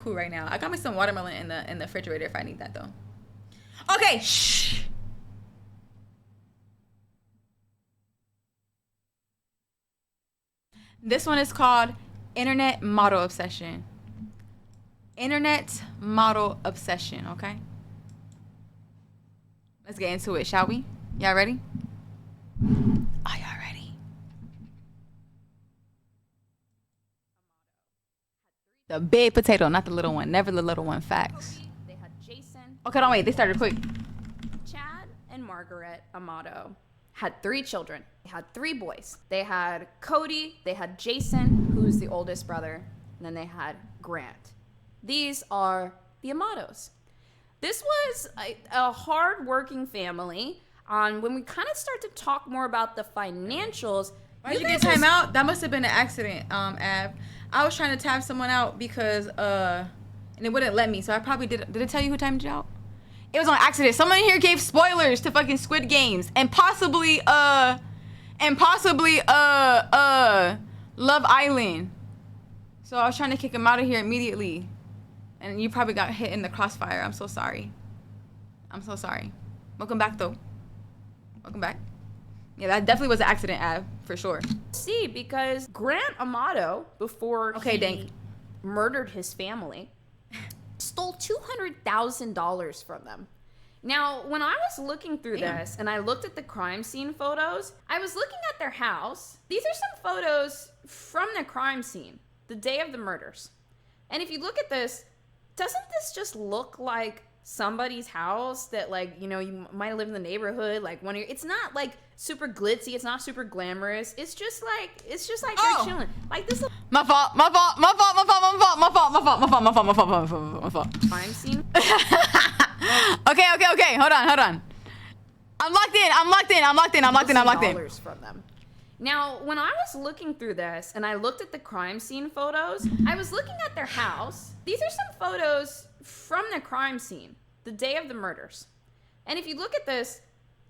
Cool right now. I got me some watermelon in the refrigerator if I need that though. Okay, shh. This one is called Internet Model Obsession. Internet Model Obsession, okay? Let's get into it, shall we? Y'all ready? Are y'all ready? The big potato, not the little one. Never the little one. Facts. They had Jason. Okay, don't wait. They started quick. Chad and Margaret Amato had 3 children. They had 3 boys. They had Cody, they had Jason, who's the oldest brother, and then they had Grant. These are the Amatos. This was a hard-working family. When we kind of start to talk more about the financials, Why'd you get time out? That must have been an accident, Av. I was trying to tap someone out because and it wouldn't let me, so I probably did it tell you who timed you out? It was on accident. Someone here gave spoilers to fucking Squid Games and possibly Love Island. So I was trying to kick him out of here immediately. And you probably got hit in the crossfire. I'm so sorry. I'm so sorry. Welcome back though. Welcome back. Yeah, that definitely was an accident, Av, for sure. See, because Grant Amato, before he murdered his family, stole $200,000 from them. Now, when I was looking through this and I looked at the crime scene photos, I was looking at their house. These are some photos from the crime scene, the day of the murders. And if you look at this, doesn't this just look like somebody's house that, like, you know, you might live in the neighborhood, like one of your, it's not like super glitzy, it's not super glamorous, it's just like they're chilling. Like this My fault. crime scene. Okay. Hold on. I'm locked in. Dollars from them. Now, when I was looking through this and I looked at the crime scene photos, I was looking at their house. These are some photos from the crime scene, the day of the murders. And if you look at this,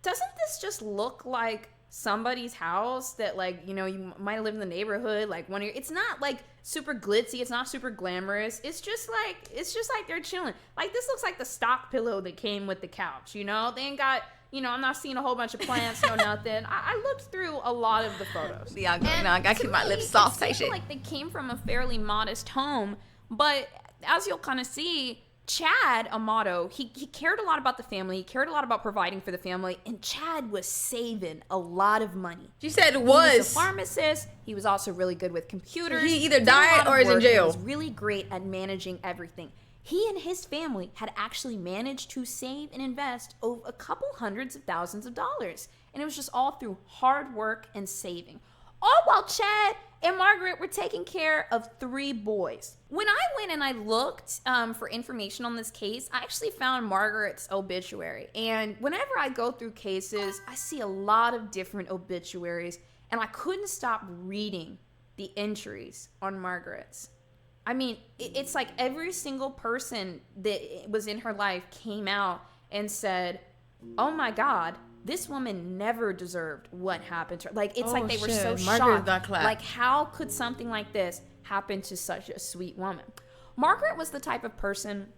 doesn't this just look like somebody's house that, like, you know, you might live in the neighborhood, like one of your, it's not like super glitzy, it's not super glamorous, it's just like they're chilling. Like, this looks like the stock pillow that came with the couch, you know? They ain't got, you know, I'm not seeing a whole bunch of plants, no nothing. I looked through a lot of the photos. Yeah, you know, I gotta keep my lips soft, it seemed like they came from a fairly modest home, but as you'll kind of see, Chad Amato, he cared a lot about the family, he cared a lot about providing for the family, and Chad was saving a lot of money. She said He was a pharmacist, he was also really good with computers. He either died or is in jail. He was really great at managing everything. He and his family had actually managed to save and invest over a couple hundreds of thousands of dollars. And it was just all through hard work and saving. All while Chad and Margaret were taking care of 3 boys. When I went and I looked for information on this case, I actually found Margaret's obituary. And whenever I go through cases, I see a lot of different obituaries. And I couldn't stop reading the entries on Margaret's. I mean, it's like every single person that was in her life came out and said, oh my God, this woman never deserved what happened to her. Like, it's like they were so shocked. Like, how could something like this happen to such a sweet woman? Margaret was the type of person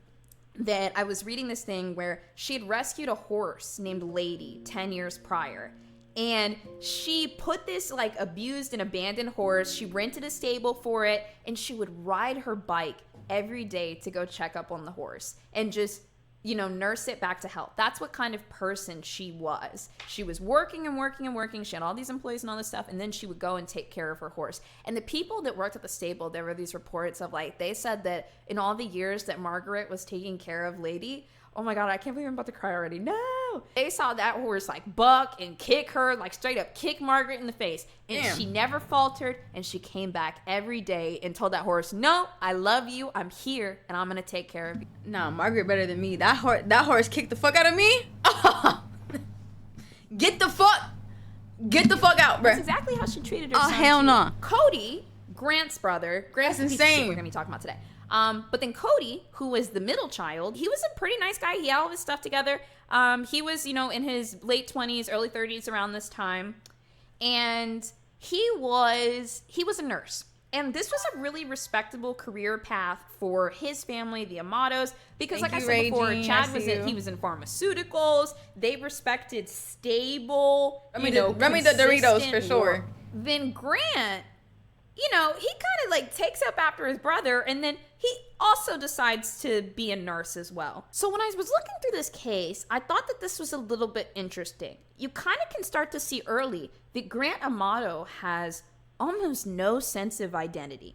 that I was reading this thing where she had rescued a horse named Lady 10 years prior. And she put this, like, abused and abandoned horse. She rented a stable for it, and she would ride her bike every day to go check up on the horse and just, you know, nurse it back to health. That's what kind of person she was. She was working and working and working. She had all these employees and all this stuff, and then she would go and take care of her horse. And the people that worked at the stable, there were these reports of, like, they said that in all the years that Margaret was taking care of Lady, oh my God, I can't believe I'm about to cry already. No. They saw that horse, like, buck and kick her, like, straight up kick Margaret in the face. And she never faltered, and she came back every day and told that horse, no, I love you, I'm here, and I'm gonna take care of you. Nah, Margaret better than me. That horse kicked the fuck out of me. Get the fuck out, bro. That's exactly how she treated her son. Oh, hell no. Cody, Grant's brother. Grant's That's the piece of shit insane. we're gonna be talking about today. But then Cody, who was the middle child, he was a pretty nice guy. He had all of his stuff together. He was, you know, in his late 20s, early 30s around this time. And he was a nurse. And this was a really respectable career path for his family, the Amatos, because Thank like you, I said before, Regine. Chad I was see you. he was in pharmaceuticals. They respected stable, Run me the Doritos for sure. work. Then Grant, he kind of like takes up after his brother, and then he also decides to be a nurse as well. So when I was looking through this case, I thought that this was a little bit interesting. You kind of can start to see early that Grant Amato has almost no sense of identity.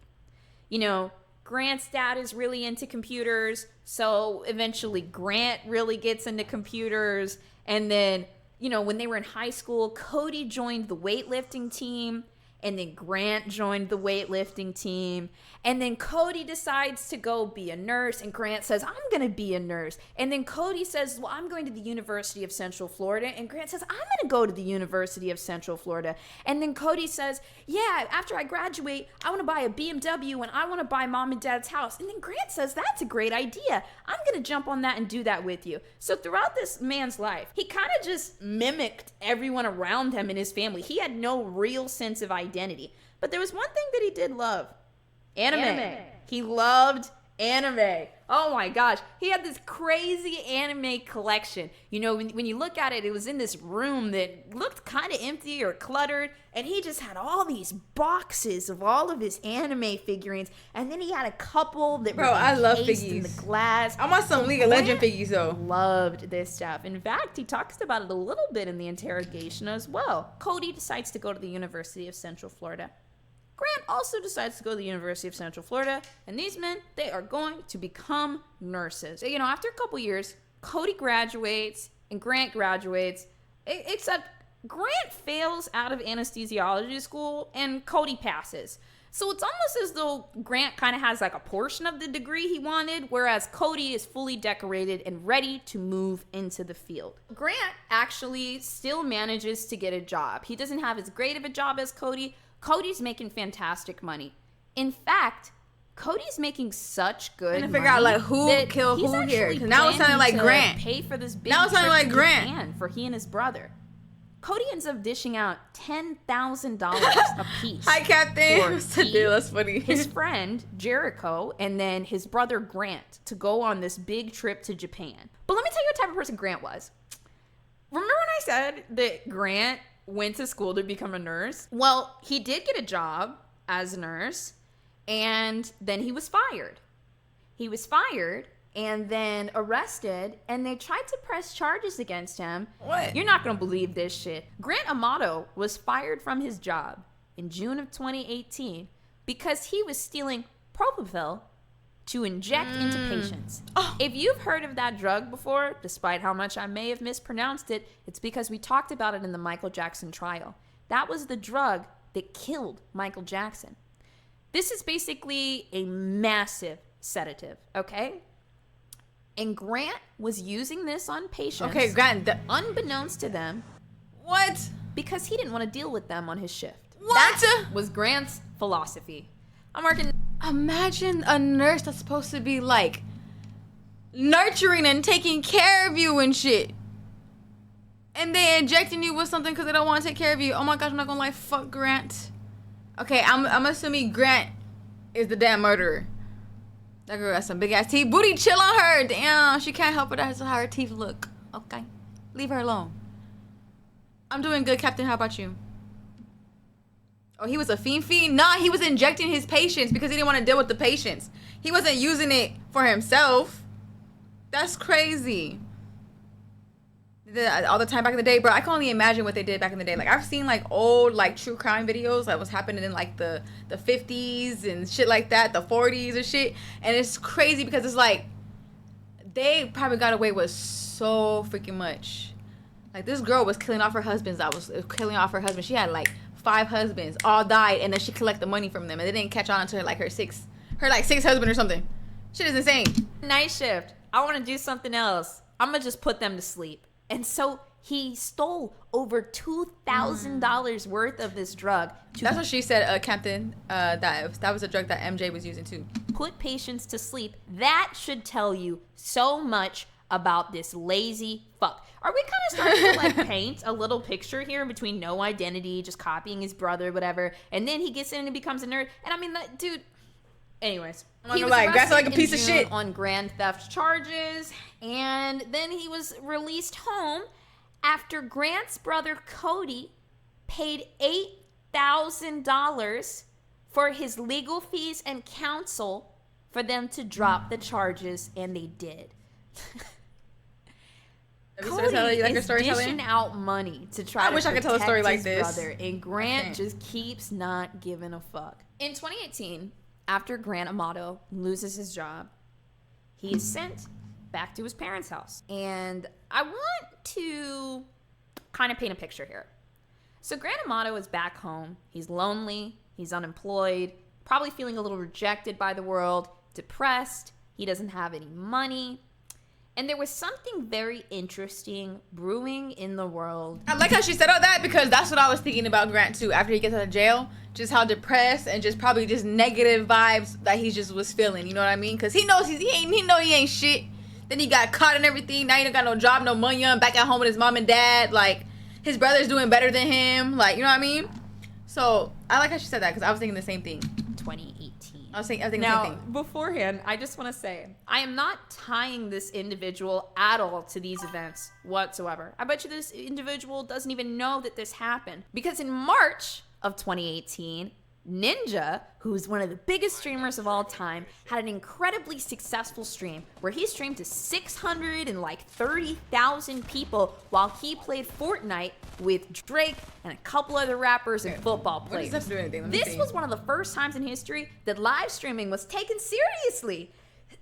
Grant's dad is really into computers, so eventually Grant really gets into computers. And then, when they were in high school, Cody joined the weightlifting team, and then Grant joined the weightlifting team. And then Cody decides to go be a nurse, and Grant says, I'm going to be a nurse. And then Cody says, well, I'm going to the University of Central Florida. And Grant says, I'm going to go to the University of Central Florida. And then Cody says, yeah, after I graduate, I want to buy a BMW, and I want to buy mom and dad's house. And then Grant says, that's a great idea. I'm going to jump on that and do that with you. So throughout this man's life, he kind of just mimicked everyone around him and his family. He had no real sense of identity. But there was one thing that he did love. Anime. He loved anime. Oh my gosh. He had this crazy anime collection. When you look at it, it was in this room that looked kind of empty or cluttered. And he just had all these boxes of all of his anime figurines. And then he had a couple that were I love encased in figgies. the glass. I want some League of Legends figgies though. Loved this stuff. In fact, he talks about it a little bit in the interrogation as well. Cody decides to go to the University of Central Florida. Grant also decides to go to the University of Central Florida, and these men, they are going to become nurses. After a couple years, Cody graduates and Grant graduates, except Grant fails out of anesthesiology school and Cody passes. So it's almost as though Grant kind of has like a portion of the degree he wanted, whereas Cody is fully decorated and ready to move into the field. Grant actually still manages to get a job. He doesn't have as great of a job as Cody. Cody's making fantastic money. In fact, Cody's making such good money. Figure out like who killed who here. Because now it's sounding like Grant. Pay for this big now it's sounding like trip to Grant Japan for he and his brother. Cody ends up dishing out $10,000 a piece. Hi, Captain. That's funny. His friend Jericho, and then his brother Grant to go on this big trip to Japan. But let me tell you what type of person Grant was. Remember when I said that Grant went to school to become a nurse? Well, he did get a job as a nurse, and then he was fired. He was fired and then arrested, and they tried to press charges against him. What? You're not going to believe this shit. Grant Amato was fired from his job in June of 2018 because he was stealing propofol to inject into patients. Oh. If you've heard of that drug before, despite how much I may have mispronounced it, it's because we talked about it in the Michael Jackson trial. That was the drug that killed Michael Jackson. This is basically a massive sedative, okay? And Grant was using this on patients. Okay, Grant. Unbeknownst to them, What? because he didn't want to deal with them on his shift. What? That was Grant's philosophy. I'm working. Imagine a nurse that's supposed to be like nurturing and taking care of you and shit, and they injecting you with something because they don't want to take care of you. Oh my gosh, I'm not gonna lie. Fuck Grant. Okay, I'm assuming Grant is the damn murderer. That girl got some big ass teeth. Booty, chill on her. Damn, she can't help it. That's how her teeth look. Okay, leave her alone. I'm doing good, Captain. How about you? Oh, he was a fiend? Nah, he was injecting his patients because he didn't want to deal with the patients. He wasn't using it for himself. That's crazy. They did that all the time back in the day, bro. I can only imagine what they did back in the day. Like, I've seen like old like true crime videos that was happening in like the 50s and shit like that, the 40s and shit. And it's crazy because it's like they probably got away with so freaking much. Like, this girl was killing off her husbands. She had like 5 husbands, all died, and then she collected the money from them, and they didn't catch on until her sixth husband or something. Shit is insane. Night shift. I want to do something else. I'm gonna just put them to sleep. And so he stole over $2,000 worth of this drug. That's what she said, Captain. That was a drug that MJ was using too. Put patients to sleep. That should tell you so much about this lazy fuck. Are we kind of starting to like paint a little picture here between no identity, just copying his brother, whatever, and then he gets in and becomes a nerd? And I mean, that dude. Anyways, he was arrested like a piece of shit on grand theft charges, and then he was released home after Grant's brother Cody paid $8,000 for his legal fees and counsel for them to drop the charges, and they did. Cody is dishing out money to try to wish I could tell a story like this. Brother, and Grant just keeps not giving a fuck. In 2018, after Grant Amato loses his job, he is sent back to his parents' house. And I want to kind of paint a picture here. So Grant Amato is back home. He's lonely. He's unemployed, probably feeling a little rejected by the world, depressed. He doesn't have any money. And there was something very interesting brewing in the world. I like how she said all that, because that's what I was thinking about Grant too. After he gets out of jail, just how depressed and just probably just negative vibes that he just was feeling. You know what I mean? Because he knows he ain't shit. Then he got caught and everything. Now he don't got no job, no money. Back at home with his mom and dad. Like, his brother's doing better than him. Like, you know what I mean? So I like how she said that, because I was thinking the same thing. 2018. I was thinking now, the same thing. Beforehand, I just want to say, I am not tying this individual at all to these events whatsoever. I bet you this individual doesn't even know that this happened. Because in March of 2018, Ninja, who's one of the biggest streamers of all time, had an incredibly successful stream where he streamed to 630,000 people while he played Fortnite with Drake and a couple other rappers and football players. What does that do anything? This was one of the first times in history that live streaming was taken seriously.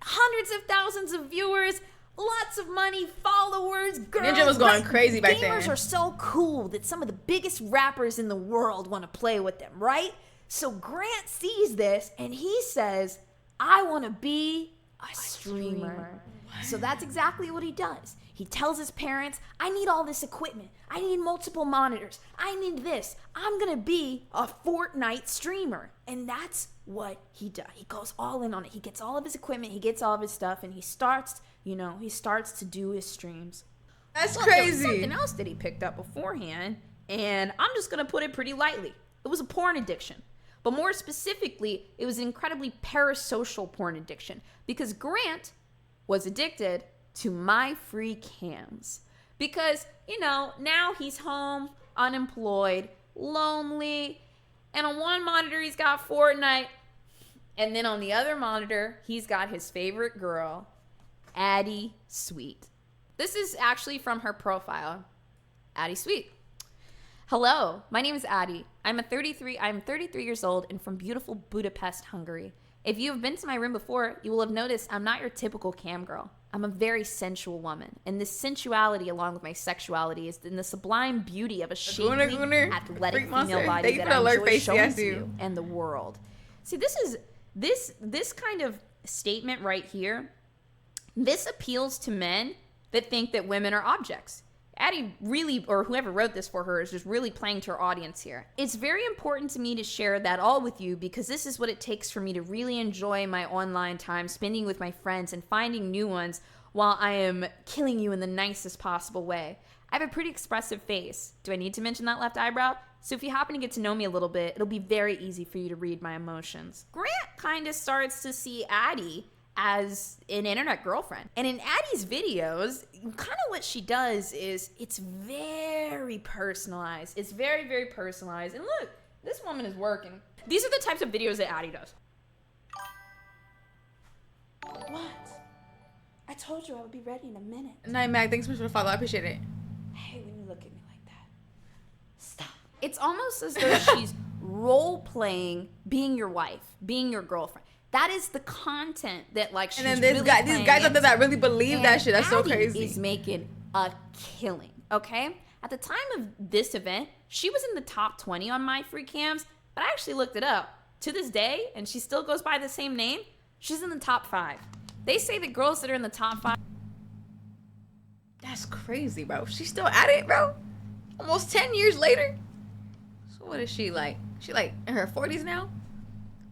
Hundreds of thousands of viewers, lots of money, followers, girls. Ninja was going crazy back then. Gamers are so cool that some of the biggest rappers in the world want to play with them, right? So Grant sees this and he says, I want to be a streamer. So that's exactly what he does. He tells his parents, I need all this equipment. I need multiple monitors. I need this. I'm going to be a Fortnite streamer. And that's what he does. He goes all in on it. He gets all of his equipment. He gets all of his stuff. And he starts to do his streams. That's crazy. There was something else that he picked up beforehand. And I'm just going to put it pretty lightly. It was a porn addiction. But more specifically, it was an incredibly parasocial porn addiction, because Grant was addicted to my free cams. Because, now he's home, unemployed, lonely, and on one monitor he's got Fortnite, and then on the other monitor he's got his favorite girl, Addie Sweet. This is actually from her profile, Addie Sweet. Hello, my name is Addie. I'm 33 years old and from beautiful Budapest, Hungary. If you have been to my room before, you will have noticed I'm not your typical cam girl. I'm a very sensual woman, and this sensuality, along with my sexuality, is in the sublime beauty of a shapely, athletic female body that I enjoy showing to you and the world. See, this kind of statement right here, this appeals to men that think that women are objects. Addie really, or whoever wrote this for her, is just really playing to her audience here. It's very important to me to share that all with you, because this is what it takes for me to really enjoy my online time, spending with my friends and finding new ones while I am killing you in the nicest possible way. I have a pretty expressive face. Do I need to mention that left eyebrow? So if you happen to get to know me a little bit, it'll be very easy for you to read my emotions. Grant kind of starts to see Addie as an internet girlfriend. And in Addie's videos, kind of what she does is it's very personalized. It's very, very personalized. And look, this woman is working. These are the types of videos that Addie does. What? I told you I would be ready in a minute. Night Mag, thanks so much for the follow. I appreciate it. I hate when you look at me like that. Stop. It's almost as though she's role-playing being your wife, being your girlfriend. That is the content that she's and then these guys out there that really believe that shit. That's so crazy. Is making a killing. Okay, at the time of this event, she was in the top 20 on my free cams, but I actually looked it up. To this day, and she still goes by the same name, she's in the top 5. They say that girls that are in the top 5. That's crazy, bro. She's still at it, bro. Almost 10 years later. So what is she like? She in her 40s now?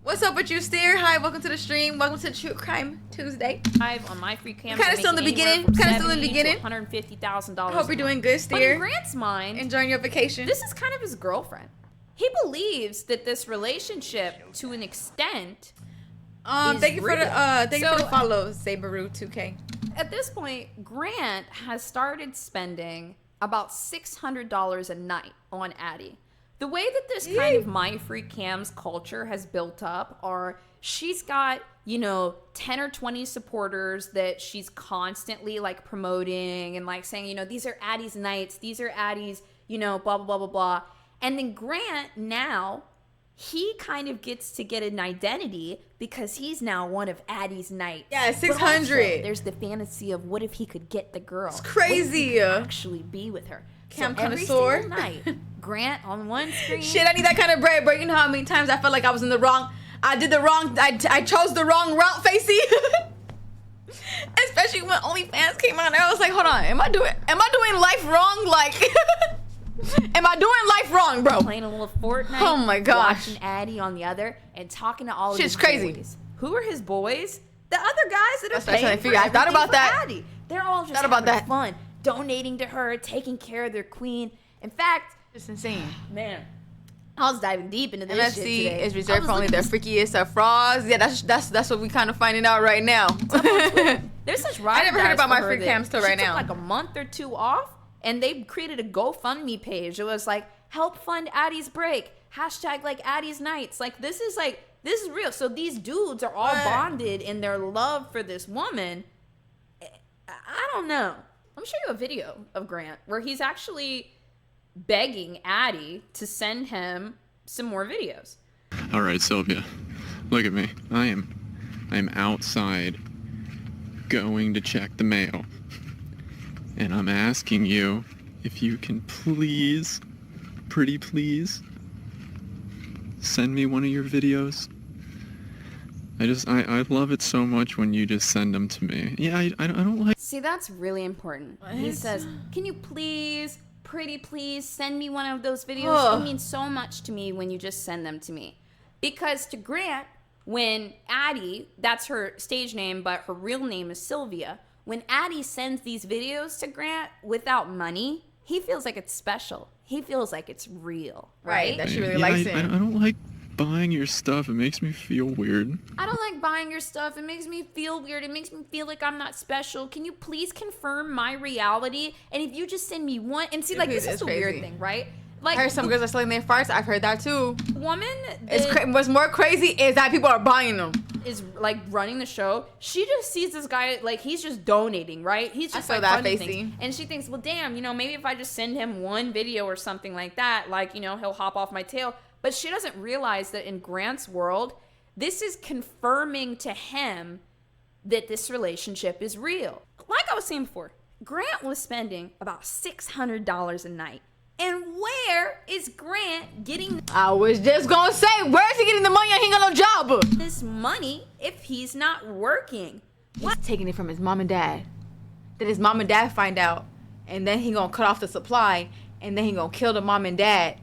What's up with you, Steer? Hi, welcome to the stream. Welcome to True Crime Tuesday. Live on my free cam. Kind of still in the beginning. Kind of still in the beginning. $150,000. Hope you're doing good, But Steer. in Grant's mind, Enjoying your vacation. this is kind of his girlfriend. He believes that this relationship, to an extent, is thank you for real. the So, follow, Sabaru 2K. at this point, Grant has started spending about $600 a night on Addie. The way that this kind of my free cams culture has built up are she's got, 10 or 20 supporters that she's constantly like promoting and like saying, these are Addie's nights, these are Addie's, blah, blah, blah, blah, blah. And then Grant now, he kind of gets to get an identity because he's now one of Addie's nights. Yeah, But 600. also, there's the fantasy of what if he could get the girl? It's crazy. Actually be with her. Cam so every connoisseur. single night, Grant on one screen. Shit, I need that kind of bread, bro. You know how many times I felt like I was in the wrong. I did the wrong. I chose the wrong route, Facey. Especially when OnlyFans came out, I was like, hold on, am I doing life wrong? Like, am I doing life wrong, bro? Playing a little Fortnite. Oh my gosh. Watching Addie on the other and talking to all of Shit's his crazy. boys. Who are his boys? The other guys that are That's what I paying figured. for I thought everything about for that. Addie. They're all just Thought about having that. fun, donating to her, taking care of their queen. In fact, It's insane. man, I was diving deep into this shit MFC today. is I reserved was for only looking their freakiest of frauds. Yeah, that's what we kind of finding out right now. There's such I never heard about my free free cam store right now. Took like a month or two off, and they created a GoFundMe page. It was like, help fund Addie's break. Hashtag like Addie's nights. Like this is real. So these dudes are all What? bonded in their love for this woman. I don't know. Let me show you a video of Grant where he's actually begging Addie to send him some more videos. All right, Sylvia, look at me. I am outside going to check the mail. And I'm asking you if you can please, pretty please, send me one of your videos. I love it so much when you just send them to me. Yeah, I don't like... See, that's really important. He says, can you please, pretty please, send me one of those videos? Ugh. It means so much to me when you just send them to me. Because to Grant, when Addie, that's her stage name, but her real name is Sylvia, when Addie sends these videos to Grant without money, he feels like it's special. He feels like it's real, right? That she really Yeah, likes I him. don't like buying your stuff. It makes me feel weird. I don't like buying your stuff. It makes me feel weird. It makes me feel like I'm not special. Can you please confirm my reality? And if you just send me one, and see, like, this It's is a weird crazy. thing, right? I Like, heard some girls are selling their farts. I've heard that too. the woman that What's more crazy is that people are buying them. is like running the show. She just sees this guy, like, he's just donating, right? He's just saw like that, funding Facey. things. And she thinks, well, damn, maybe if I just send him one video or something like that, like, he'll hop off my tail. But she doesn't realize that in Grant's world, this is confirming to him that this relationship is real. Like I was saying before, Grant was spending about $600 a night. And where is Grant getting I was just gonna say, where's he getting the money? He ain't got no job. this money if he's not working? He's taking it from his mom and dad. Then his mom and dad find out, and then he gonna cut off the supply, and then he gonna kill the mom and dad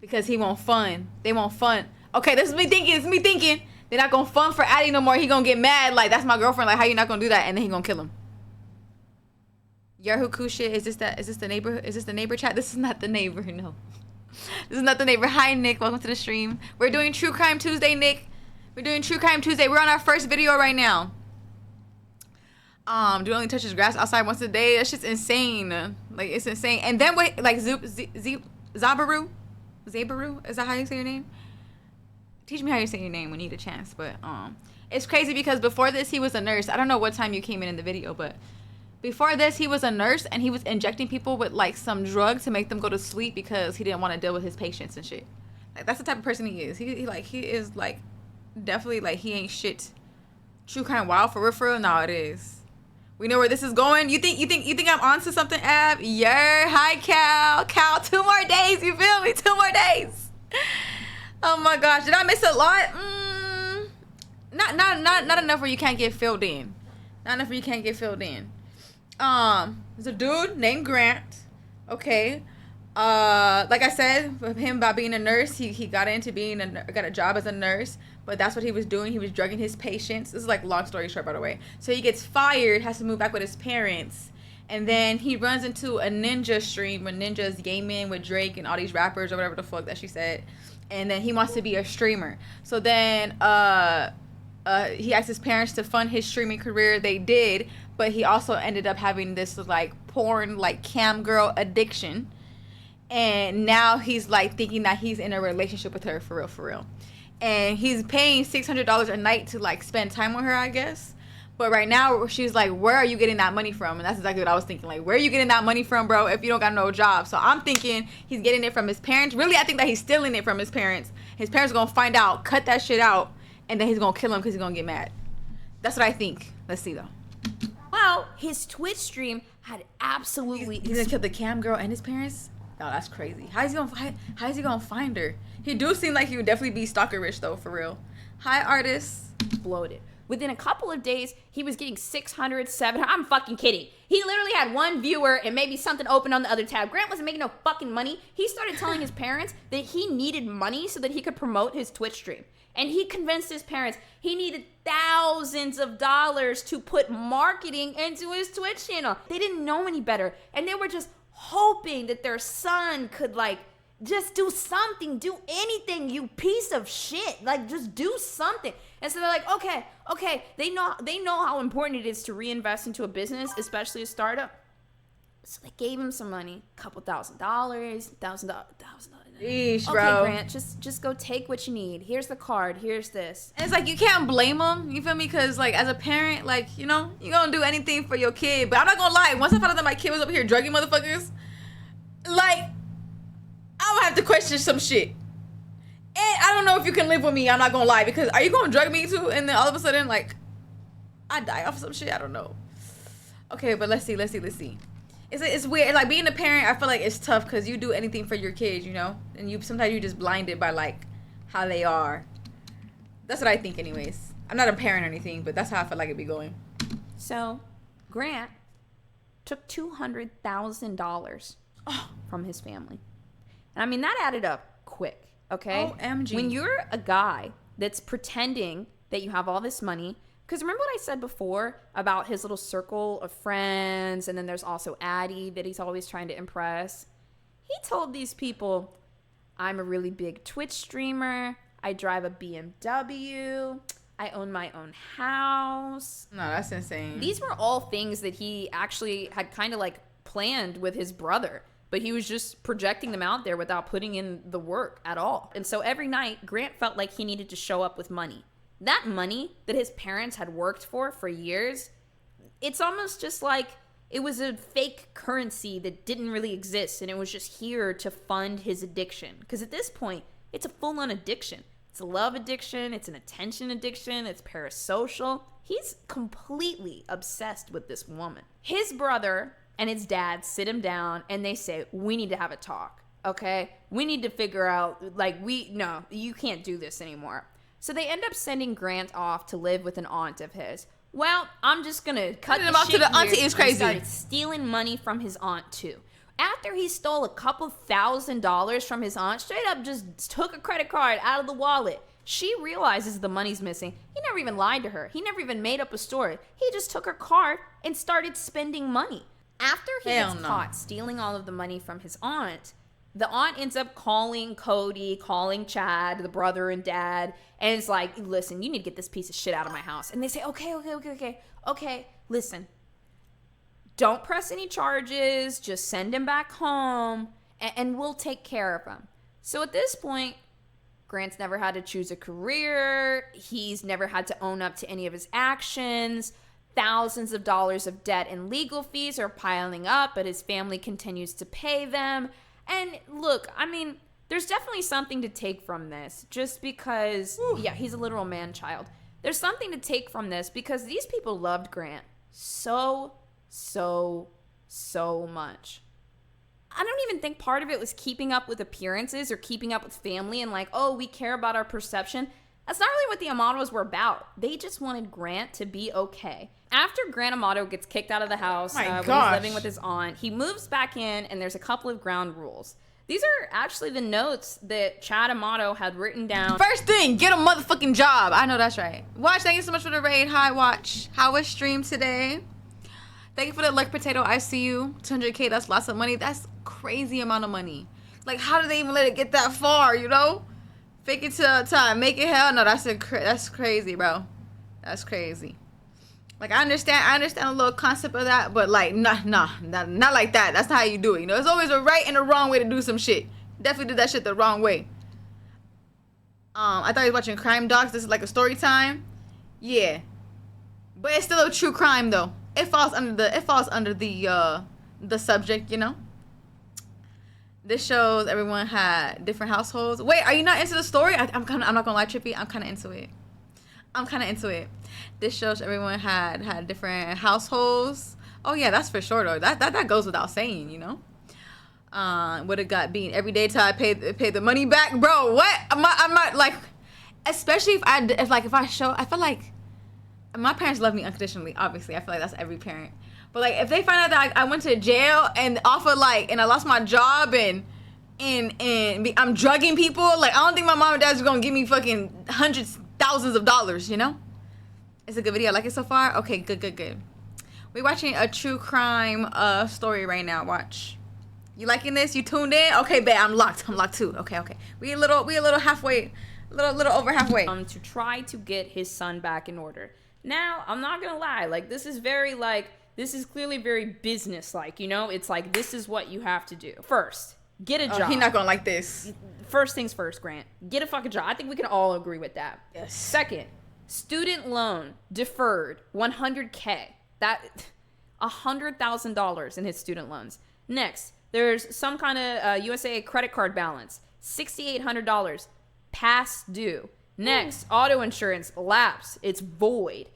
because he won't fund. They won't fund. Okay, this is me thinking. It's me thinking. They're not gonna fund for Addie no more. He gonna get mad. Like, that's my girlfriend. Like, how you not gonna do that? And then he gonna kill him. Yahoo shit. Is this the neighbor? Is this the neighbor chat? This is not the neighbor. No. This is not the neighbor. Hi, Nick. Welcome to the stream. We're doing True Crime Tuesday, Nick. We're doing True Crime Tuesday. We're on our first video right now. Do only touch his grass outside once a day. That shit's insane. Like, it's insane. And then wait, like Zabaru, is that how you say your name? Teach me how you say your name when you get a chance. But it's crazy because before this he was a nurse. I don't know what time you came in the video, but before this he was a nurse and he was injecting people with like some drug to make them go to sleep because he didn't want to deal with his patients and shit. Like, that's the type of person he is. He is like definitely like he ain't shit. True Crime Wild for real. No, it is. We know where this is going. You think I'm onto something, Ab? Yeah. Hi, Cal. Cal, 2 more days. You feel me? 2 more days. Oh my gosh. Did I miss a lot? Not enough where you can't get filled in. Not enough where you can't get filled in. There's a dude named Grant. Okay. Like I said, with him about being a nurse, he got into got a job as a nurse, but that's what he was doing. He was drugging his patients. This is like long story short, by the way. So he gets fired, has to move back with his parents, and then he runs into a ninja stream when Ninja's gaming with Drake and all these rappers or whatever the fuck that she said, and then he wants to be a streamer. So then he asked his parents to fund his streaming career. They did, but he also ended up having this like porn like cam girl addiction. And now he's like thinking that he's in a relationship with her for real. And he's paying $600 a night to like spend time with her, I guess. But right now she's like, where are you getting that money from? And that's exactly what I was thinking. Like, where are you getting that money from, bro, if you don't got no job? So I'm thinking he's getting it from his parents. Really, I think that he's stealing it from his parents. His parents are going to find out, cut that shit out, and then he's going to kill him because he's going to get mad. That's what I think. Let's see, though. Well, his Twitch stream had absolutely... He's going to kill the cam girl and his parents? No, that's crazy. How is he gonna find her? He do seem like he would definitely be stalker rich though, for real. Hi, artist. Exploded. Within a couple of days, he was getting 600, 700. I'm fucking kidding. He literally had one viewer and maybe something open on the other tab. Grant wasn't making no fucking money. He started telling his parents that he needed money so that he could promote his Twitch stream. And he convinced his parents he needed thousands of dollars to put marketing into his Twitch channel. They didn't know any better. And they were just hoping that their son could like just do something, do anything, you piece of shit, like just do something. And so they're like, okay, they know how important it is to reinvest into a business, especially a startup. So they gave him some money, couple $1,000. Yeesh, Okay, bro. Grant, just go take what you need. Here's the card. Here's this. And it's like, you can't blame him, you feel me? Because, like, as a parent, like, you know, you're going to do anything for your kid. But I'm not going to lie. Once I found out that my kid was up here drugging motherfuckers, like, I would have to question some shit. And I don't know if you can live with me, I'm not going to lie. Because are you going to drug me too? And then all of a sudden, like, I die off some shit? I don't know. Okay, but let's see. It's weird. Like, being a parent, I feel like it's tough because you do anything for your kids, you know? And sometimes you're just blinded by, like, how they are. That's what I think anyways. I'm not a parent or anything, but that's how I feel like it'd be going. So, Grant took $200,000 from his family. And I mean, that added up quick, okay? OMG. When you're a guy that's pretending that you have all this money, because remember what I said before about his little circle of friends, and then there's also Addie that he's always trying to impress. He told these people, I'm a really big Twitch streamer. I drive a BMW. I own my own house. No, that's insane. These were all things that he actually had kind of like planned with his brother, but he was just projecting them out there without putting in the work at all. And so every night, Grant felt like he needed to show up with money. That money that his parents had worked for years, it's almost just like it was a fake currency that didn't really exist, and it was just here to fund his addiction. Because at this point, it's a full-on addiction. It's a love addiction, it's an attention addiction, it's parasocial. He's completely obsessed with this woman. His brother and his dad sit him down and they say, we need to have a talk, okay? We need to figure out, like, no, you can't do this anymore. So they end up sending Grant off to live with an aunt of his. Well, I'm just gonna cut him off to the auntie. It's crazy. He started stealing money from his aunt too. After he stole a couple $1,000s from his aunt, straight up just took a credit card out of the wallet. She realizes the money's missing. He never even lied to her. He never even made up a story. He just took her card and started spending money. After he gets caught stealing all of the money from his aunt, the aunt ends up calling Cody, calling Chad, the brother and dad, and it's like, listen, you need to get this piece of shit out of my house. And they say, okay, listen. Don't press any charges, just send him back home, and we'll take care of him. So at this point, Grant's never had to choose a career. He's never had to own up to any of his actions. Thousands of dollars of debt and legal fees are piling up, but his family continues to pay them. And look, I mean, there's definitely something to take from this, just because, yeah, he's a literal man-child. There's something to take from this because these people loved Grant so much. I don't even think part of it was keeping up with appearances or keeping up with family and like, oh, we care about our perception. That's not really what the Amatos were about. They just wanted Grant to be okay. after Grant Amato gets kicked out of the house My when he's gosh. living with his aunt, he moves back in, and there's a couple of ground rules. These are actually the notes that Chad Amato had written down. First thing, get a motherfucking job. I know that's right. Watch, thank you so much for the raid. Hi, Watch. How was stream today? Thank you for the luck potato. I see you. 200K, that's lots of money. That's crazy amount of money. Like, how did they even let it get that far, you know? Fake it till time. Make it hell. No, that's crazy, bro. That's crazy. Like, I understand a little concept of that, but like, not like that. That's not how you do it. You know, there's always a right and a wrong way to do some shit. Definitely did that shit the wrong way. I thought he was watching Crime Docs. This is like a story time. Yeah, but it's still a true crime though. It falls under the subject, you know. This shows everyone had different households. Wait, are you not into the story? I'm not gonna lie, Trippy. I'm kind of into it. This shows everyone had different households. Oh yeah, that's for sure though. That goes without saying, you know. Would have got beaten every day till I paid the money back, bro. What? I'm not like, especially if I feel like my parents love me unconditionally. Obviously, I feel like that's every parent. But like, if they find out that I went to jail and and I lost my job and I'm drugging people, like I don't think my mom and dad's gonna give me fucking hundreds, thousands of dollars, you know. It's a good video. I like it so far. Okay, good. We're watching a true crime story right now. Watch. You liking this? You tuned in? Okay, babe, I'm locked too. Okay. We a little halfway, little over halfway. To try to get his son back in order. Now, I'm not gonna lie. Like, this is clearly very business-like. You know, it's like this is what you have to do. First, get a job. He's not gonna like this. First things first, Grant. Get a fucking job. I think we can all agree with that. Yes. Second, student loan deferred, $100K. That $100,000 in his student loans. Next, there's some kind of USA credit card balance, $6,800 past due. Next, auto insurance lapse. It's void.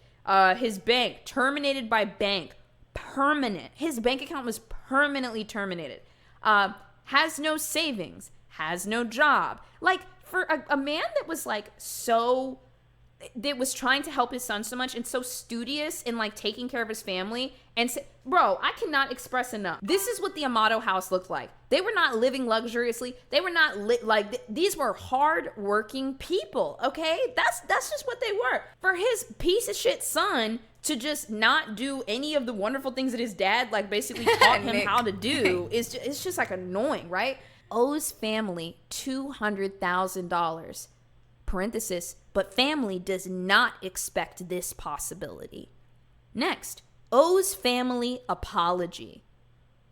His bank terminated by bank. Permanent. His bank account was permanently terminated. Has no savings. Has no job. Like, for a man that was like that was trying to help his son so much and so studious in like taking care of his family and bro, I cannot express enough. This is what the Amato house looked like. They were not living luxuriously. They were not these were hard-working people, okay? That's just what they were. For his piece of shit son to just not do any of the wonderful things that his dad like basically taught him how to do it's just like annoying, right? Owes family $200,000. Parenthesis, but family does not expect this possibility. Next, owes family apology.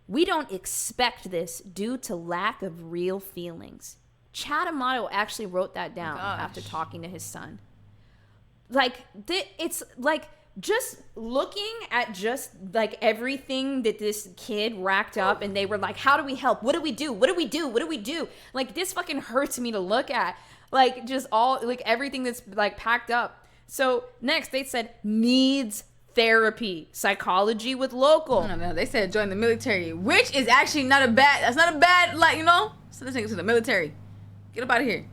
We don't expect this due to lack of real feelings. Chad Amato actually wrote that down after talking to his son. Like, it's like just looking at just like everything that this kid racked up and they were like, how do we help? What do we do? What do we do? What do we do? Like, this fucking hurts me to look at. Like, just all, like, everything that's, like, packed up. So, next, they said, needs therapy, psychology with local. No, they said join the military, which is actually that's not a bad, like, you know? So let's take it to the military. Get up out of here.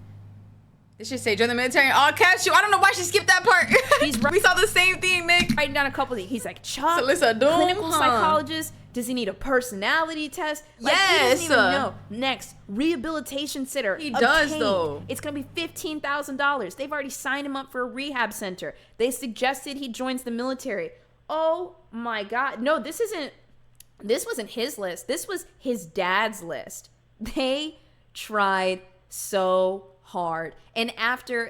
They should say join the military in all caps. I don't know why she skipped that part. We saw the same thing, Nick. Writing down a couple of things. He's like, Chuck, Alyssa Doom, clinical psychologist. Does he need a personality test? Like, yes. He doesn't even know. Next, rehabilitation center. He does, though. It's going to be $15,000. They've already signed him up for a rehab center. They suggested he joins the military. Oh, my God. No, this wasn't his list. This was his dad's list. They tried so hard. And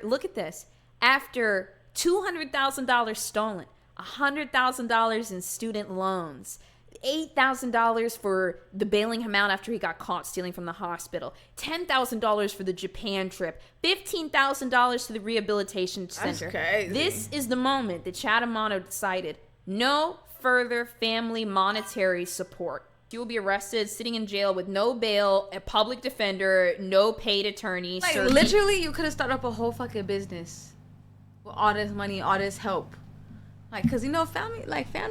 look at this. After $200,000 stolen, $100,000 in student loans, $8,000 for the bailing him out after he got caught stealing from the hospital, $10,000 for the Japan trip, $15,000 to the rehabilitation center. That's crazy. This is the moment that Chad Amato decided no further family monetary support. He will be arrested, sitting in jail with no bail, a public defender, no paid attorney. Like, literally, you could have started up a whole fucking business with all this money, all this help. Like, cause you know, families like I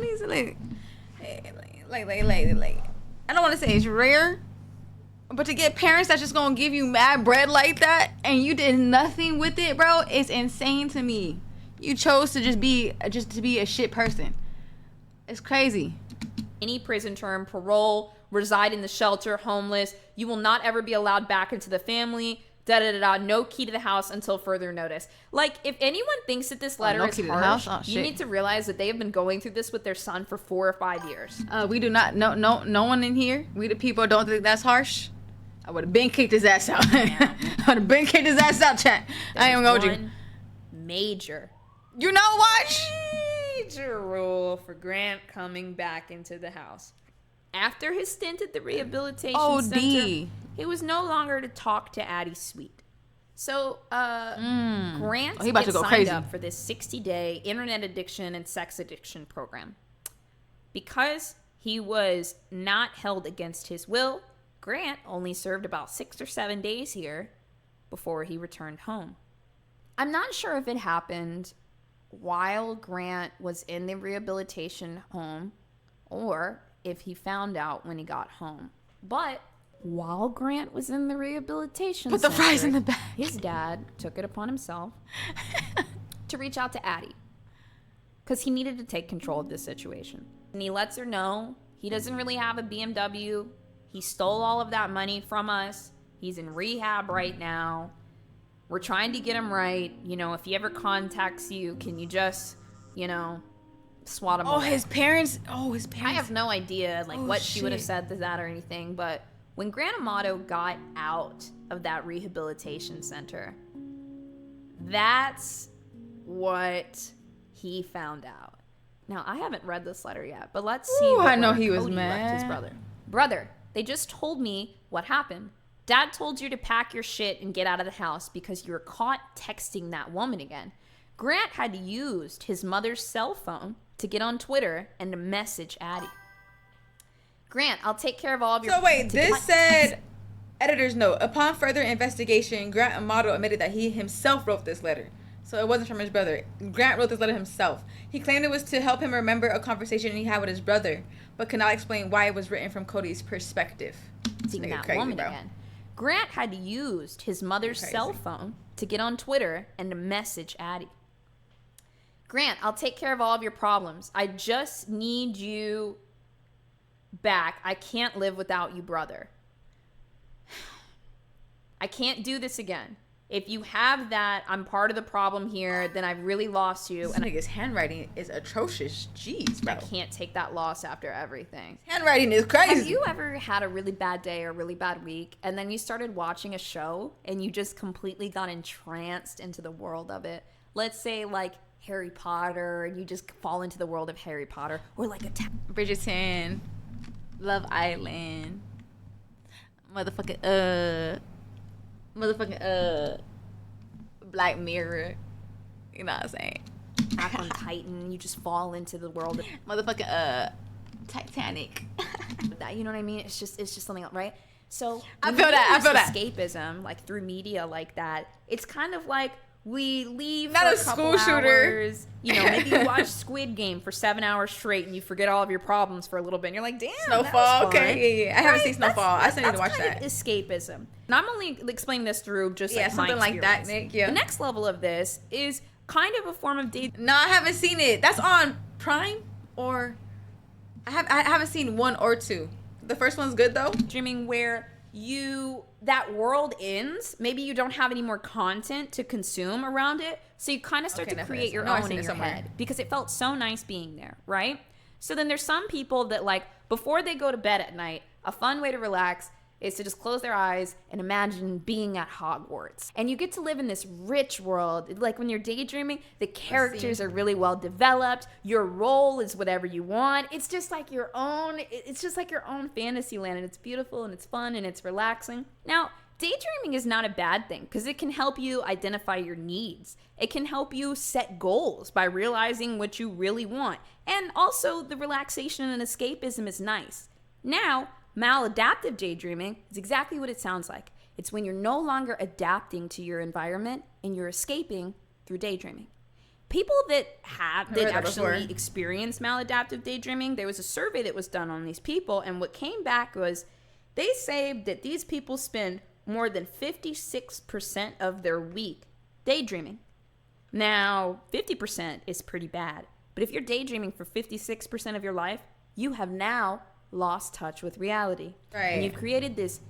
don't want to say it's rare, but to get parents that's just gonna give you mad bread like that and you did nothing with it, bro, it's insane to me. You chose to just be a shit person. It's crazy. Any prison term, parole, reside in the shelter, homeless. You will not ever be allowed back into the family. Da-da-da-da. No key to the house until further notice. Like, if anyone thinks that this letter no is key to the harsh, house? Oh, you shit. need to realize that they have been going through this with their son for 4 or 5 years. We do not. No one in here. We the people don't think that's harsh. I would have been kicked his ass out. I would have been kicked his ass out, chat. I ain't gonna hold you. Major Watch. rule for Grant coming back into the house. After his stint at the rehabilitation OD. center, he was no longer to talk to Addie Sweet. So Grant he about to gets go signed crazy. up for this 60-day internet addiction and sex addiction program. Because he was not held against his will, Grant only served about 6 or 7 days here before he returned home. I'm not sure if it happened while Grant was in the rehabilitation home or if he found out when he got home. But while Grant was in the rehabilitation Put the center, fries in the bag. his dad took it upon himself to reach out to Addie because he needed to take control of this situation. And he lets her know he doesn't really have a BMW. He stole all of that money from us. He's in rehab right now. We're trying to get him right. You know, if he ever contacts you, can you just, swat him away? His parents. I have no idea, what she would have shit. said to that or anything, but when Grant Amato got out of that rehabilitation center, that's what he found out. Now, I haven't read this letter yet, but let's see. Ooh, what I know letter he was Cody left his mad. brother. Brother, they just told me what happened. Dad told you to pack your shit and get out of the house because you were caught texting that woman again. Grant had used his mother's cell phone to get on Twitter and to message Addie. Grant, I'll take care of all of your... So wait, this said, editor's note. Upon further investigation, Grant Amato admitted that he himself wrote this letter. So it wasn't from his brother. Grant wrote this letter himself. He claimed it was to help him remember a conversation he had with his brother, but could not explain why it was written from Cody's perspective. Seeing Nigga that crazy, woman bro. again. Grant had used his mother's Crazy. cell phone to get on Twitter and to message Addie. Grant, I'll take care of all of your problems. I just need you back. I can't live without you, brother. I can't do this again. If you have that, I'm part of the problem here, then I've really lost you. This And nigga's handwriting is atrocious. Jeez, bro. I can't take that loss after everything. Handwriting is crazy. Have you ever had a really bad day or a really bad week and then you started watching a show and you just completely got entranced into the world of it? Let's say like Harry Potter, and you just fall into the world of Harry Potter, or like Bridgerton, Love Island, motherfucking Black Mirror. You know what I'm saying? Attack on Titan. You just fall into the world of Motherfucking Titanic. that. You know what I mean? It's just something else, right? So I when feel we that, I use feel that. escapism, like through media like that, it's kind of like we leave Not for a a couple school shooter. hours. You know, maybe you watch Squid Game for 7 hours straight and you forget all of your problems for a little bit. And you're like, damn, that Snowfall. was fun. Okay, yeah. I haven't seen Snowfall. I still need to watch That's that. kind of escapism. And I'm only explaining this through just Yeah, like my something like that, experience. Nick. Yeah. The next level of this is kind of a form of No, I haven't seen it. That's on Prime, or I haven't seen 1 or 2. The first one's good though. daydreaming where that world ends. Maybe you don't have any more content to consume around it, so you kind of start Okay, to Netflix. create your No, I've own seen in it your somewhere. head because it felt so nice being there, right? So then there's some people that like before they go to bed at night, a fun way to relax is to just close their eyes and imagine being at Hogwarts. And you get to live in this rich world. Like when you're daydreaming, the characters are really well developed. Your role is whatever you want. It's just like your own fantasy land, and it's beautiful and it's fun and it's relaxing. Now, daydreaming is not a bad thing because it can help you identify your needs. It can help you set goals by realizing what you really want. And also the relaxation and escapism is nice. Now, maladaptive daydreaming is exactly what it sounds like. It's when you're no longer adapting to your environment and you're escaping through daydreaming. People that heard that actually before. experience maladaptive daydreaming, there was a survey that was done on these people, and what came back was they say that these people spend more than 56% of their week daydreaming. Now, 50% is pretty bad. But if you're daydreaming for 56% of your life, you have now lost touch with reality. Right. And you've created this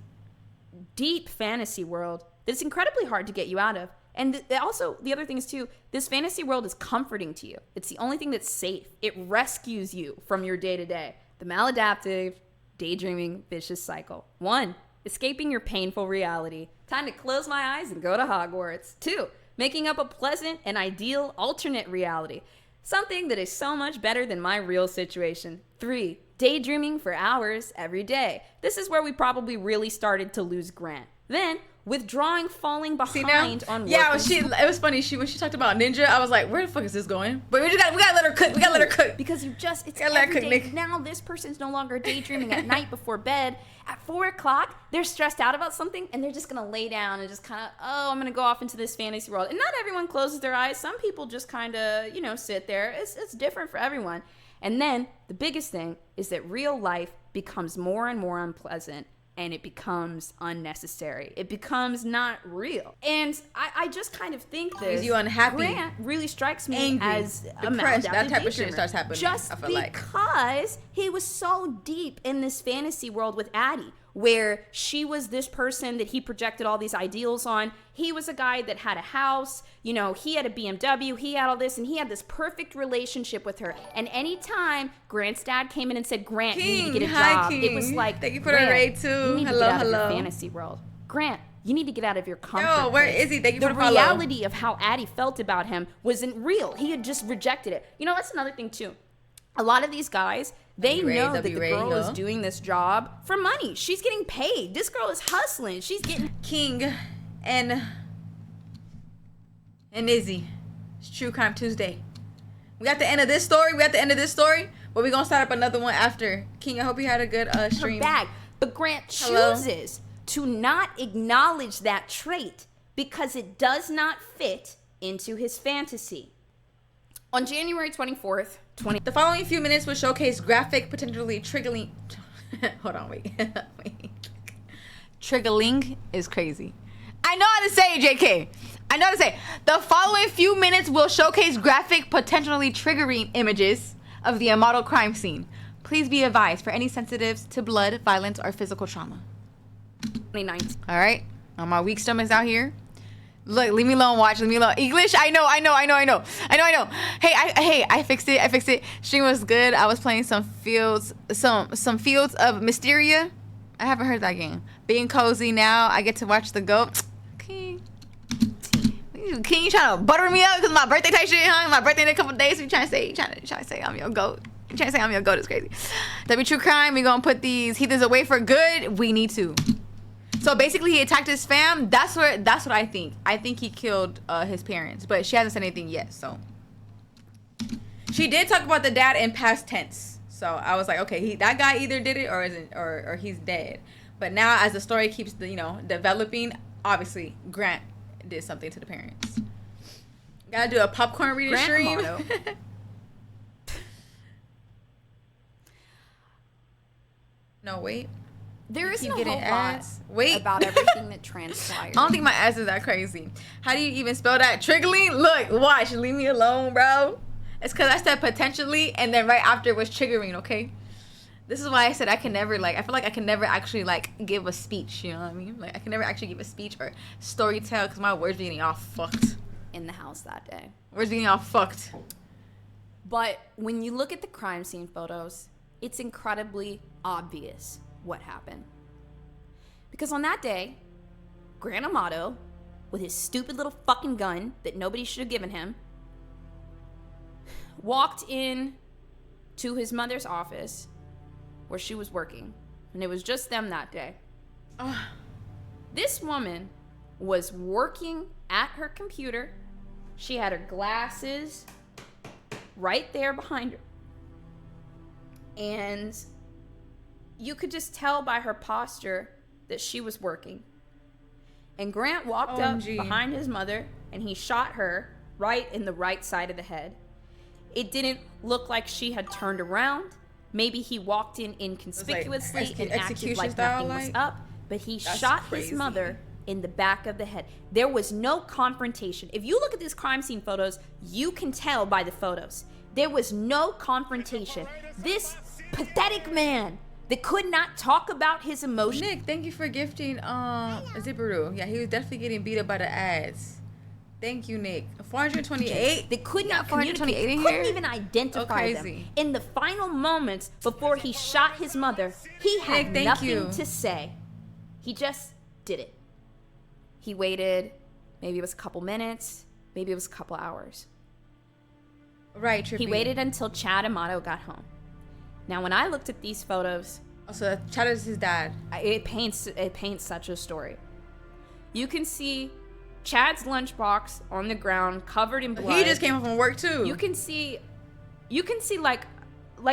deep fantasy world that's incredibly hard to get you out of. And also, the other thing is, too, this fantasy world is comforting to you. It's the only thing that's safe. It rescues you from your day-to-day. The maladaptive, daydreaming, vicious cycle. 1, escaping your painful reality. Time to close my eyes and go to Hogwarts. 2, making up a pleasant and ideal alternate reality. Something that is so much better than my real situation. 3, daydreaming for hours every day. This is where we probably really started to lose Grant. Then, withdrawing, falling behind on work. Yeah, it was funny. When she talked about Ninja, I was like, where the fuck is this going? But we gotta let her cook. We gotta let her cook. Because it's gotta let her every cook, day. Nick. Now this person's no longer daydreaming at night before bed. At 4 o'clock, they're stressed out about something, and they're just gonna lay down and just kind of, I'm gonna go off into this fantasy world. And not everyone closes their eyes. Some people just kind of, sit there. It's different for everyone. And then the biggest thing is that real life becomes more and more unpleasant, and it becomes unnecessary. It becomes not real. And I just kind of think this. Is you unhappy? Grant really strikes me Angry, as depressed. That type of shit daydreamer. starts happening. Just I feel like. because he was so deep in this fantasy world with Addie, where she was this person that he projected all these ideals on. He was a guy that had a house, he had a BMW, he had all this, and he had this perfect relationship with her. And anytime Grant's dad came in and said, Grant, you need to get a job, King. it was like, Thank you for the raid too. You need to Hello, get out of hello. your fantasy world. Grant, you need to get out of your comfort Yo, where place. is he? Thank you the for the follow. reality of how Addie felt about him wasn't real. He had just rejected it. That's another thing too. A lot of these guys, they know that the girl is doing this job for money. She's getting paid. This girl is hustling. She's getting... King and Izzy. It's True Crime Tuesday. We got the end of this story. But we're going to start up another one after. King, I hope you had a good stream. her bag. But Grant chooses to not acknowledge that trait because it does not fit into his fantasy. On January 24th, The following few minutes will showcase graphic, potentially triggering... Hold on, wait. Triggering is crazy. I know how to say it, JK. I know how to say it. The following few minutes will showcase graphic, potentially triggering images of the Amato crime scene. Please be advised for any sensitives to blood, violence, or physical trauma. 2019. All right? My weak stomach's out here. Look, leave me alone, watch. Leave me alone. English? I know. Hey, I fixed it. Stream was good. I was playing some fields of Mysteria. I haven't heard that game. Being cozy now. I get to watch the GOAT. King, you trying to butter me up because my birthday type shit, huh? My birthday in a couple days. You trying to say I'm your GOAT. You trying to say I'm your GOAT is crazy. W True Crime. We gonna put these heathens away for good. We need to. So basically, he attacked his fam. That's what I think. I think he killed his parents, but she hasn't said anything yet. So she did talk about the dad in past tense. So I was like, okay, that guy either did it or isn't, or he's dead. But now, as the story keeps developing, obviously Grant did something to the parents. Gotta do a popcorn reading stream. No, wait. There is no keep whole getting lot ads. Wait. about everything that transpired. I don't think my ass is that crazy. How do you even spell that? Triggling? Look, watch. Leave me alone, bro. It's because I said potentially, and then right after it was triggering, okay? This is why I said I can never, I feel like I can never actually, give a speech, you know what I mean? I can never actually give a speech or story tell because my words be getting all fucked. in the house that day. Words getting all fucked. But when you look at the crime scene photos, it's incredibly obvious what happened. Because on that day, Grant Amato, with his stupid little fucking gun that nobody should have given him, walked in to his mother's office where she was working. And it was just them that day. This woman was working at her computer. She had her glasses right there behind her. And you could just tell by her posture that she was working. And Grant walked up behind his mother and he shot her right in the right side of the head. It didn't look like she had turned around. Maybe he walked in inconspicuously and acted like nothing was up, but he shot his mother in the back of the head. There was no confrontation. If you look at these crime scene photos, you can tell by the photos. There was no confrontation. This pathetic man that could not talk about his emotions. Nick, thank you for gifting a Zipperoo. Yeah, he was definitely getting beat up by the ads. Thank you, Nick. 428. They could not 428 in couldn't here? even identify them. Crazy. In the final moments before he shot his mother, he had Nick, thank nothing you. to say. He just did it. He waited. Maybe it was a couple minutes. Maybe it was a couple hours. Right, Trippy. He waited until Chad Amato got home. Now, when I looked at these photos, Oh, so Chad is his dad. it paints such a story. You can see Chad's lunchbox on the ground, covered in blood. He just came home from work too. You can see like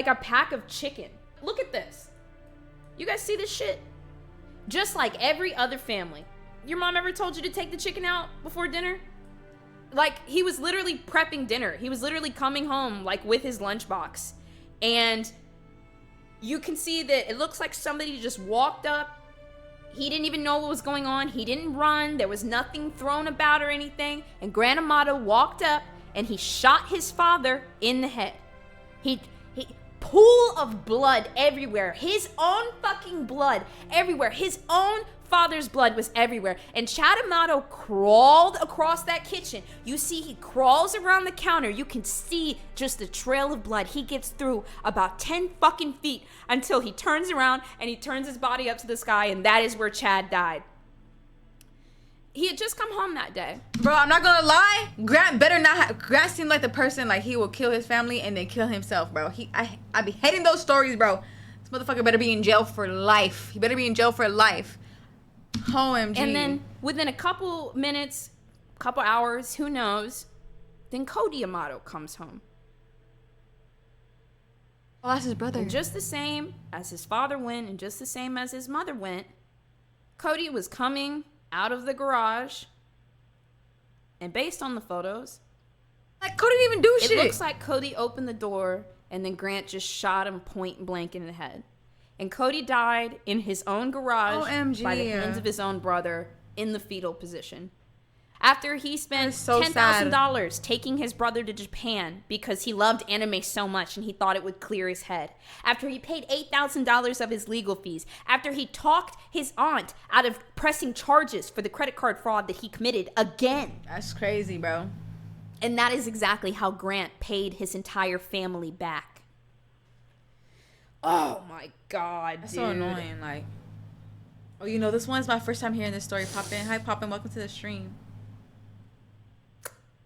a pack of chicken. Look at this. You guys see this shit? Just like every other family. Your mom ever told you to take the chicken out before dinner? Like, he was literally prepping dinner. He was literally coming home, like, with his lunchbox. And you can see that it looks like somebody just walked up. He didn't even know what was going on. He didn't run. There was nothing thrown about or anything. And Grant Amato walked up and he shot his father in the head. He pool of blood everywhere. His own fucking blood everywhere. His own father's blood was everywhere. And Chad Amato crawled across that kitchen. You see he crawls around the counter. You can see just the trail of blood. He gets through about 10 fucking feet until he turns around and he turns his body up to the sky, and that is where Chad died. He had just come home that day. Bro, I'm not gonna lie. Grant better not. Grant seemed like the person like he will kill his family and then kill himself, bro. I be hating those stories, bro. This motherfucker better be in jail for life. He better be in jail for life. OMG. And then within a couple minutes, couple hours, who knows, then Cody Amato comes home. Oh, that's his brother. And just the same as his father went and just the same as his mother went, Cody was coming out of the garage, and based on the photos, Like, Cody didn't even do shit. it looks like Cody opened the door and then Grant just shot him point blank in the head. And Cody died in his own garage OMG. by the hands of his own brother in the fetal position. After he spent so $10,000 taking his brother to Japan because he loved anime so much and he thought it would clear his head. After he paid $8,000 of his legal fees. After he talked his aunt out of pressing charges for the credit card fraud that he committed again. That's crazy, bro. And that is exactly how Grant paid his entire family back. Oh my God, That's dude. so annoying. Like, oh, you know, this one's my first time hearing this story. Poppin'. Hi, Poppin'. Welcome to the stream.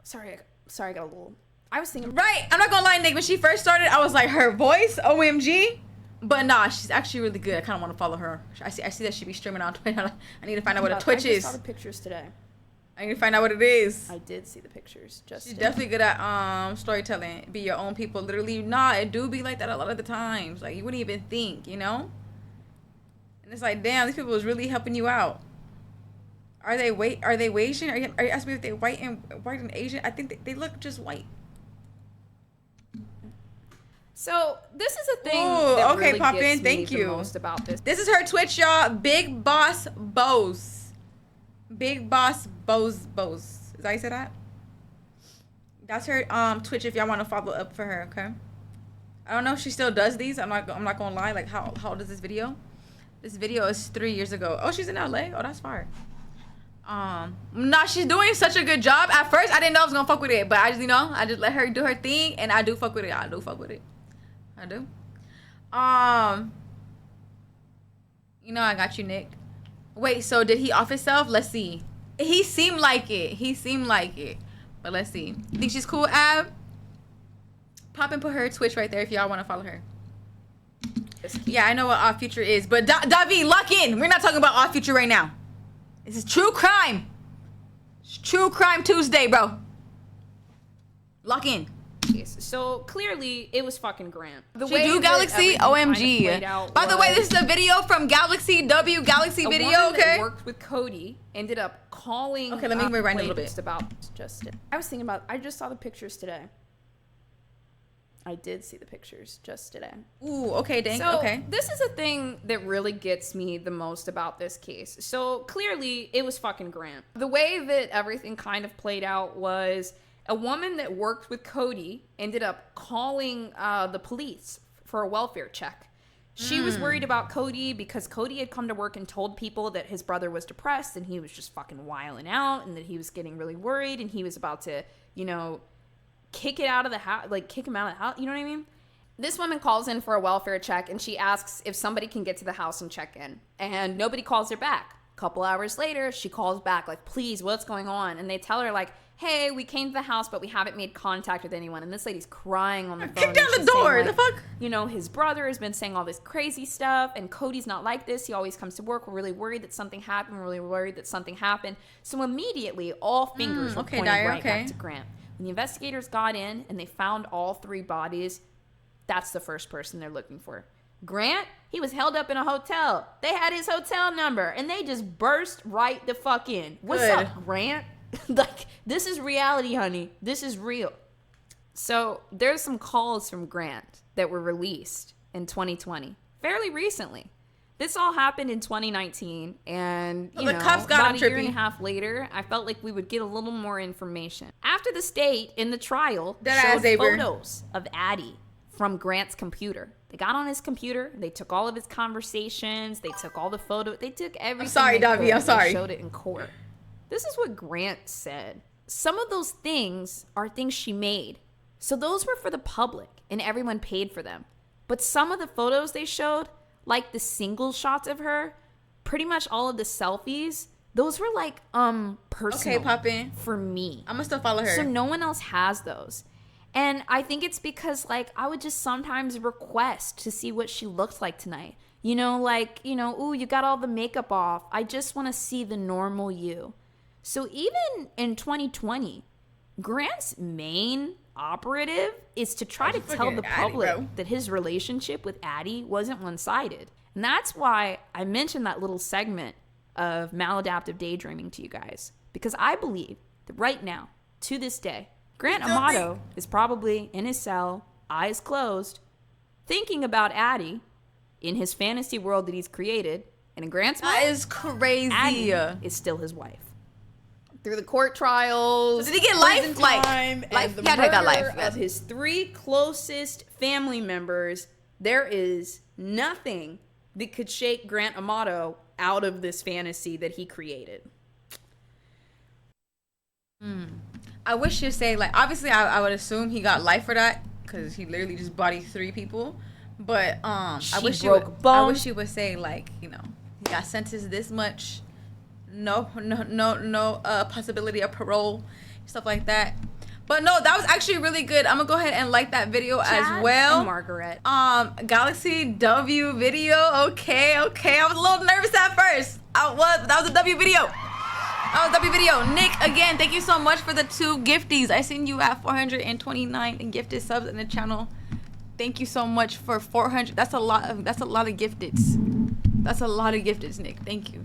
Sorry, I got a little... I was thinking... Right. I'm not gonna lie, Nick. When she first started, I was like, her voice, OMG. But nah, she's actually really good. I kind of want to follow her. I see that she be streaming on Twitch. I need to find out what a Twitch I is. just saw the pictures today. I need to find out what it is. I did see the pictures. Just She's today. definitely good at storytelling. Be your own people. Literally, nah, it do be like that a lot of the times. Like, you wouldn't even think, you know? And it's like, damn, these people was really helping you out. Are they Asian? Are you asking me if they're white and Asian? I think they look just white. So this is a thing Ooh, that okay, really pop gets in. me Thank the you. most about this. This is her Twitch, y'all. Big Boss Bose. Big Boss Bose. Is that how you say that? That's her Twitch if y'all want to follow up for her, okay? I don't know if she still does these. I'm not gonna lie. Like, how old is this video? This video is 3 years ago. Oh, she's in LA. Oh, that's fire. Nah, she's doing such a good job. At first, I didn't know I was gonna fuck with it, but I just let her do her thing, and I do fuck with it. I do. You know, I got you, Nick. Wait, so did he off himself? Let's see. He seemed like it. But let's see. You think she's cool, Ab? Pop and put her Twitch right there if y'all want to follow her. Yeah, I know what Off Future is, but Davi, lock in. We're not talking about Off Future right now. This is true crime. It's True Crime Tuesday, bro. Lock in. So clearly, it was fucking Grant. The She do that Galaxy? everything kind of OMG. played out By the way, was this is a video from Galaxy a video, woman okay? that worked with Cody ended up calling. Okay, let me rewind a little bit. just about Justin. I was thinking about. I just saw the pictures today. I did see the pictures just today. Ooh, okay, dang, So okay. this is a thing that really gets me the most about this case. So clearly it was fucking Grant. The way that everything kind of played out was A woman that worked with Cody ended up calling the police for a welfare check. She was worried about Cody because Cody had come to work and told people that his brother was depressed and he was just fucking wilding out and that he was getting really worried and he was about to, you know, kick him out of the house, you know what I mean? This woman calls in for a welfare check and she asks if somebody can get to the house and check in. And nobody calls her back. A couple hours later, she calls back like, please, what's going on? And they tell her like, hey, we came to the house, but we haven't made contact with anyone. And this lady's crying on the phone. Kick down the door. Saying, the fuck? You know, his brother has been saying all this crazy stuff, and Cody's not like this. He always comes to work. We're really worried that something happened. We're really worried that something happened. So immediately, all fingers were pointing back to Grant. When the investigators got in and they found all 3 bodies, that's the first person they're looking for. Grant, he was held up in a hotel. They had his hotel number, and they just burst right the fuck in. What's up, Grant? Like, this is reality, honey. This is real. So there's some calls from Grant that were released in 2020, fairly recently. This all happened in 2019, and you know, cops got about him a year trippy. and a half later, I felt like we would get a little more information. After the state in the trial showed photos of Addie from Grant's computer. They got on his computer, they took all of his conversations, they took all the photos, they took everything. I'm sorry, Davy, I'm sorry. They showed it in court. This is what Grant said. Some of those things are things she made. So those were for the public and everyone paid for them. But some of the photos they showed, like the single shots of her, pretty much all of the selfies, those were like personal. Okay, pop in. For me. I'm gonna still follow her. So no one else has those. And I think it's because like I would just sometimes request to see what she looked like tonight. You know, like, you know, ooh, you got all the makeup off. I just want to see the normal you. So even in 2020, Grant's main operative is to try to tell the public that his relationship with Addie wasn't one-sided. And that's why I mentioned that little segment of maladaptive daydreaming to you guys. Because I believe that right now, to this day, Grant Amato is probably in his cell, eyes closed, thinking about Addie in his fantasy world that he's created. And in Grant's mind, that is crazy. Addie is still his wife. Through the court trials, so did he get life? Life. He got life. Of his 3 closest family members, there is nothing that could shake Grant Amato out of this fantasy that he created. I wish you'd say, like, obviously I would assume he got life for that because he literally just bodied 3 people. But I wish you would say, like, you know, he got sentenced this much. No possibility of parole, stuff like that. But no, that was actually really good. I'm gonna go ahead and like that video as well. And Margaret. Galaxy W video. Okay. I was a little nervous at first. That was a W video. Nick, again, thank you so much for the 2 gifties. I seen you at 429 gifted subs in the channel. Thank you so much for 400. That's a lot of gifteds. That's a lot of gifteds, Nick. Thank you.